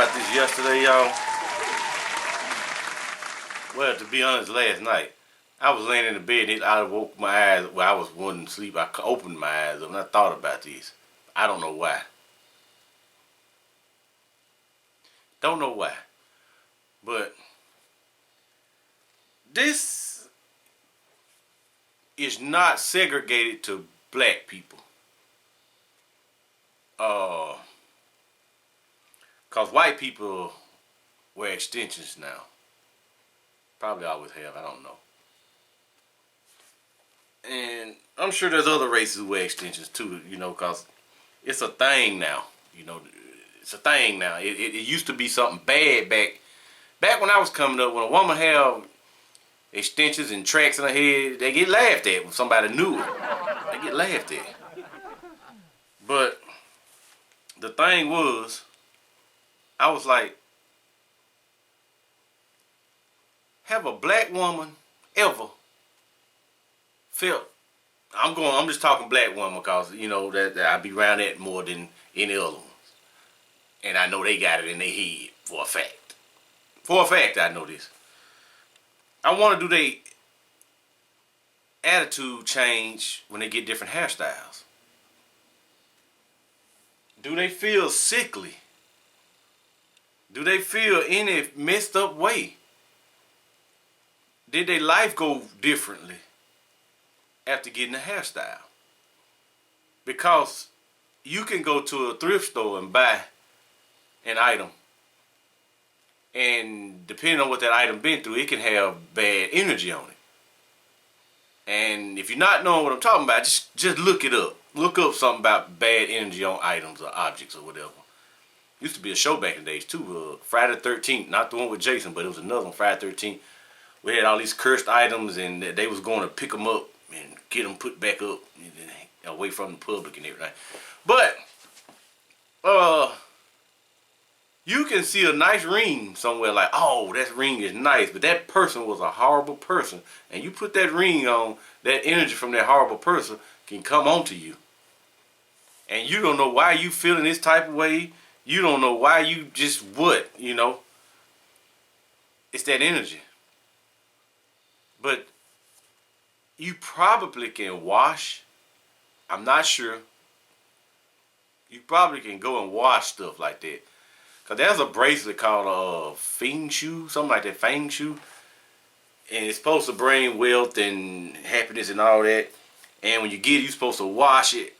about this yesterday, y'all. Well, to be honest, last night I was laying in the bed and I woke my eyes. Well, I was wanting to sleep. I opened my eyes up and I thought about this. I don't know why. Don't know why. But this is not segregated to black people. Cause white people wear extensions now. Probably always have. I don't know. And I'm sure there's other races who wear extensions too. Cause it's a thing now. It's a thing now. It used to be something bad back when I was coming up. When a woman have extensions and tracks in her head, they get laughed at when somebody knew it. They get laughed at. But the thing was, I was like, have a black woman ever felt? I'm just talking black woman because that I be around that more than any other ones, and I know they got it in their head for a fact. For a fact, I know this. I want to do their attitude change when they get different hairstyles. Do they feel sickly? Do they feel any messed up way? Did their life go differently after getting a hairstyle? Because you can go to a thrift store and buy an item, and depending on what that item been through, it can have bad energy on it. And if you're not knowing what I'm talking about, just look it up. Look up something about bad energy on items or objects or whatever. Used to be a show back in the days too. Friday the 13th, not the one with Jason, but it was another one, Friday the 13th. We had all these cursed items, and they was going to pick them up and get them put back up away from the public and everything. But you can see a nice ring somewhere, like, oh, that ring is nice, but that person was a horrible person, and you put that ring on, that energy from that horrible person can come onto you, and you don't know why you feeling this type of way. You don't know why you just it's that energy. But you probably can wash. I'm not sure. You probably can go and wash stuff like that. Cause there's a bracelet called Feng Shui, something like that, Feng Shui. And it's supposed to bring wealth and happiness and all that. And when you get it, you're supposed to wash it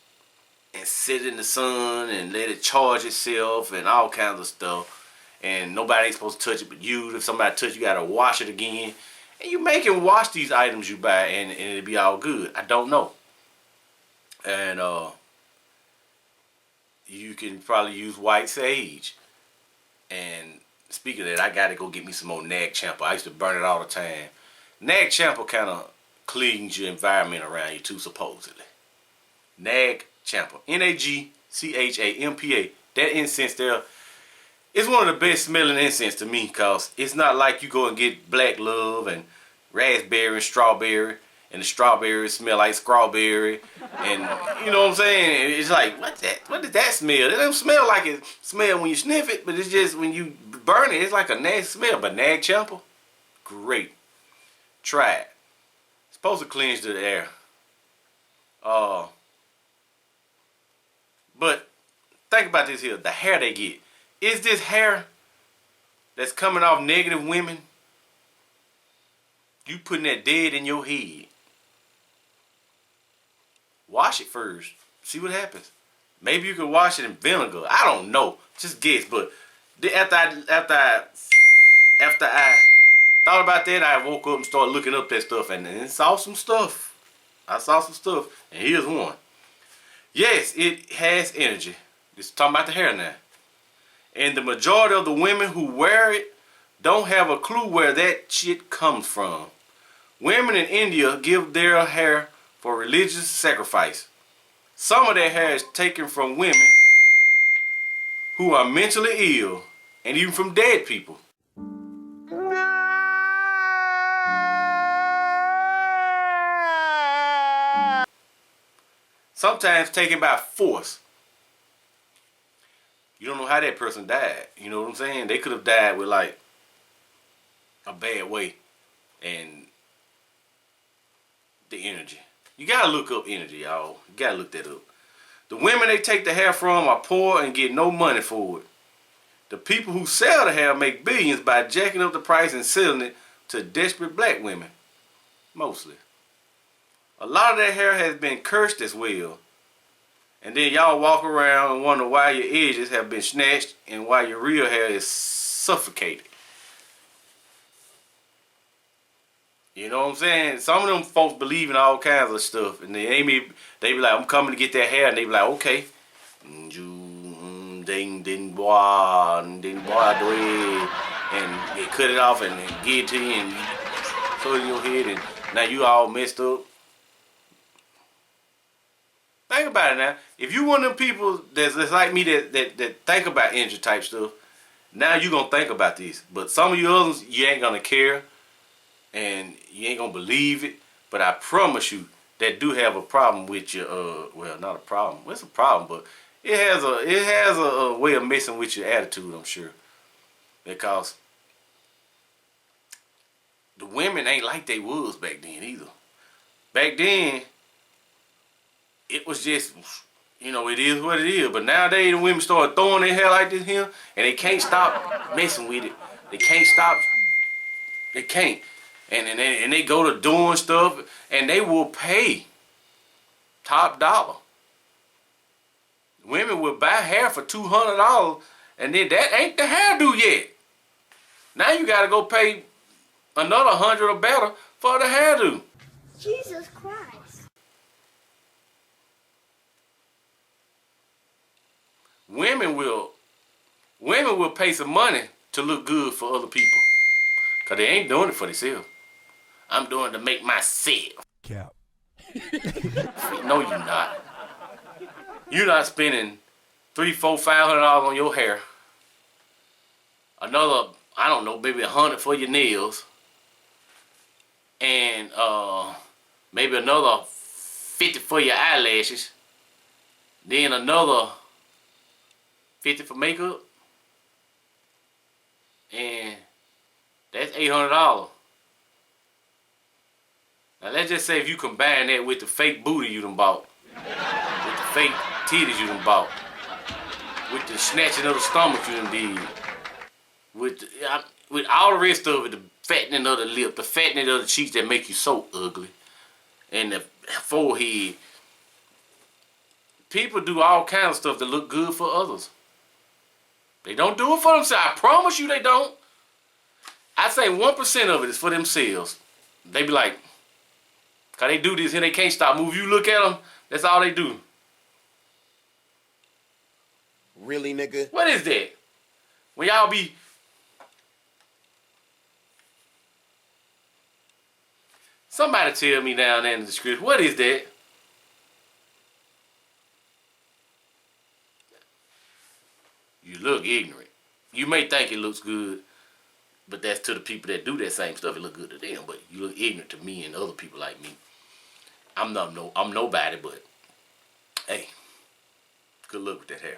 and sit in the sun and let it charge itself and all kinds of stuff. And nobody ain't supposed to touch it but you. If somebody touch it, you gotta wash it again. And you make and wash these items you buy, and it'll be all good. I don't know. And you can probably use white sage. And speaking of that, I gotta go get me some more Nag Champa. I used to burn it all the time. Nag Champa kind of cleans your environment around you too, supposedly. Nag Champa, Nagchampa. That incense there is one of the best smelling incense to me, because it's not like you go and get black love and raspberry and strawberry, and the strawberries smell like strawberry, and you know what I'm saying? It's like, what did that smell? It don't smell like it smell when you sniff it, but it's just when you burn it, it's like a nasty smell. But Nag Champa, great. Try it. It's supposed to cleanse the air. But think about this here, the hair they get. Is this hair that's coming off negative women? You putting that dead in your head. Wash it first. See what happens. Maybe you could wash it in vinegar. I don't know. Just guess. But after I thought about that, I woke up and started looking up that stuff, and saw some stuff. I saw some stuff, and here's one. Yes, it has energy. Just talking about the hair now. And the majority of the women who wear it don't have a clue where that shit comes from. Women in India give their hair for religious sacrifice. Some of their hair is taken from women who are mentally ill, and even from dead people. Sometimes taken by force. You don't know how that person died. You know what I'm saying? They could have died with like a bad way and the energy. You gotta look up energy, y'all. You gotta look that up. The women they take the hair from are poor and get no money for it. The people who sell the hair make billions by jacking up the price and selling it to desperate black women. Mostly. A lot of that hair has been cursed as well. And then y'all walk around and wonder why your edges have been snatched and why your real hair is suffocated. You know what I'm saying? Some of them folks believe in all kinds of stuff, and they be like, I'm coming to get that hair, and they be like, okay. And they cut it off and give it to you and throw it in your head, and now you all messed up. Think about it now. If you one of them people that's like me that think about energy type stuff, now you gonna think about this. But some of you others, you ain't gonna care. And you ain't gonna believe it, but I promise you that do have a problem with your well, not a problem. Well, it's a problem, but it has a way of messing with your attitude, I'm sure. Because the women ain't like they was back then either. Back then, it was just, you know, it is what it is. But nowadays the women start throwing their hair like this here, and they can't stop messing with it. They can't stop. They can't. And they go to doing stuff, and they will pay top dollar. Women will buy hair for $200, and then that ain't the hairdo yet. Now you gotta go pay another $100 or better for the hairdo. Jesus Christ. Women will pay some money to look good for other people, cause they ain't doing it for themselves. I'm doing it to make myself. Cap. No, you're not. You're not spending $300, $400, $500 on your hair. Another, I don't know, maybe $100 for your nails, and maybe another $50 for your eyelashes. Then another $50 for makeup, and that's $800. Now let's just say if you combine that with the fake booty you done bought, with the fake titties you done bought, with the snatching of the stomach you done did, with all the rest of it, the fattening of the lip, the fattening of the cheeks that make you so ugly, and the forehead. People do all kinds of stuff to look good for others. They don't do it for themselves. I promise you they don't. I say 1% of it is for themselves. They be like, cause they do this and they can't stop moving. You look at them, that's all they do. Really, nigga? What is that? When y'all be... Somebody tell me down there in the description, what is that? You look ignorant. You may think it looks good, but that's to the people that do that same stuff. It look good to them, but you look ignorant to me and other people like me. I'm nobody, but hey, good luck with that hair.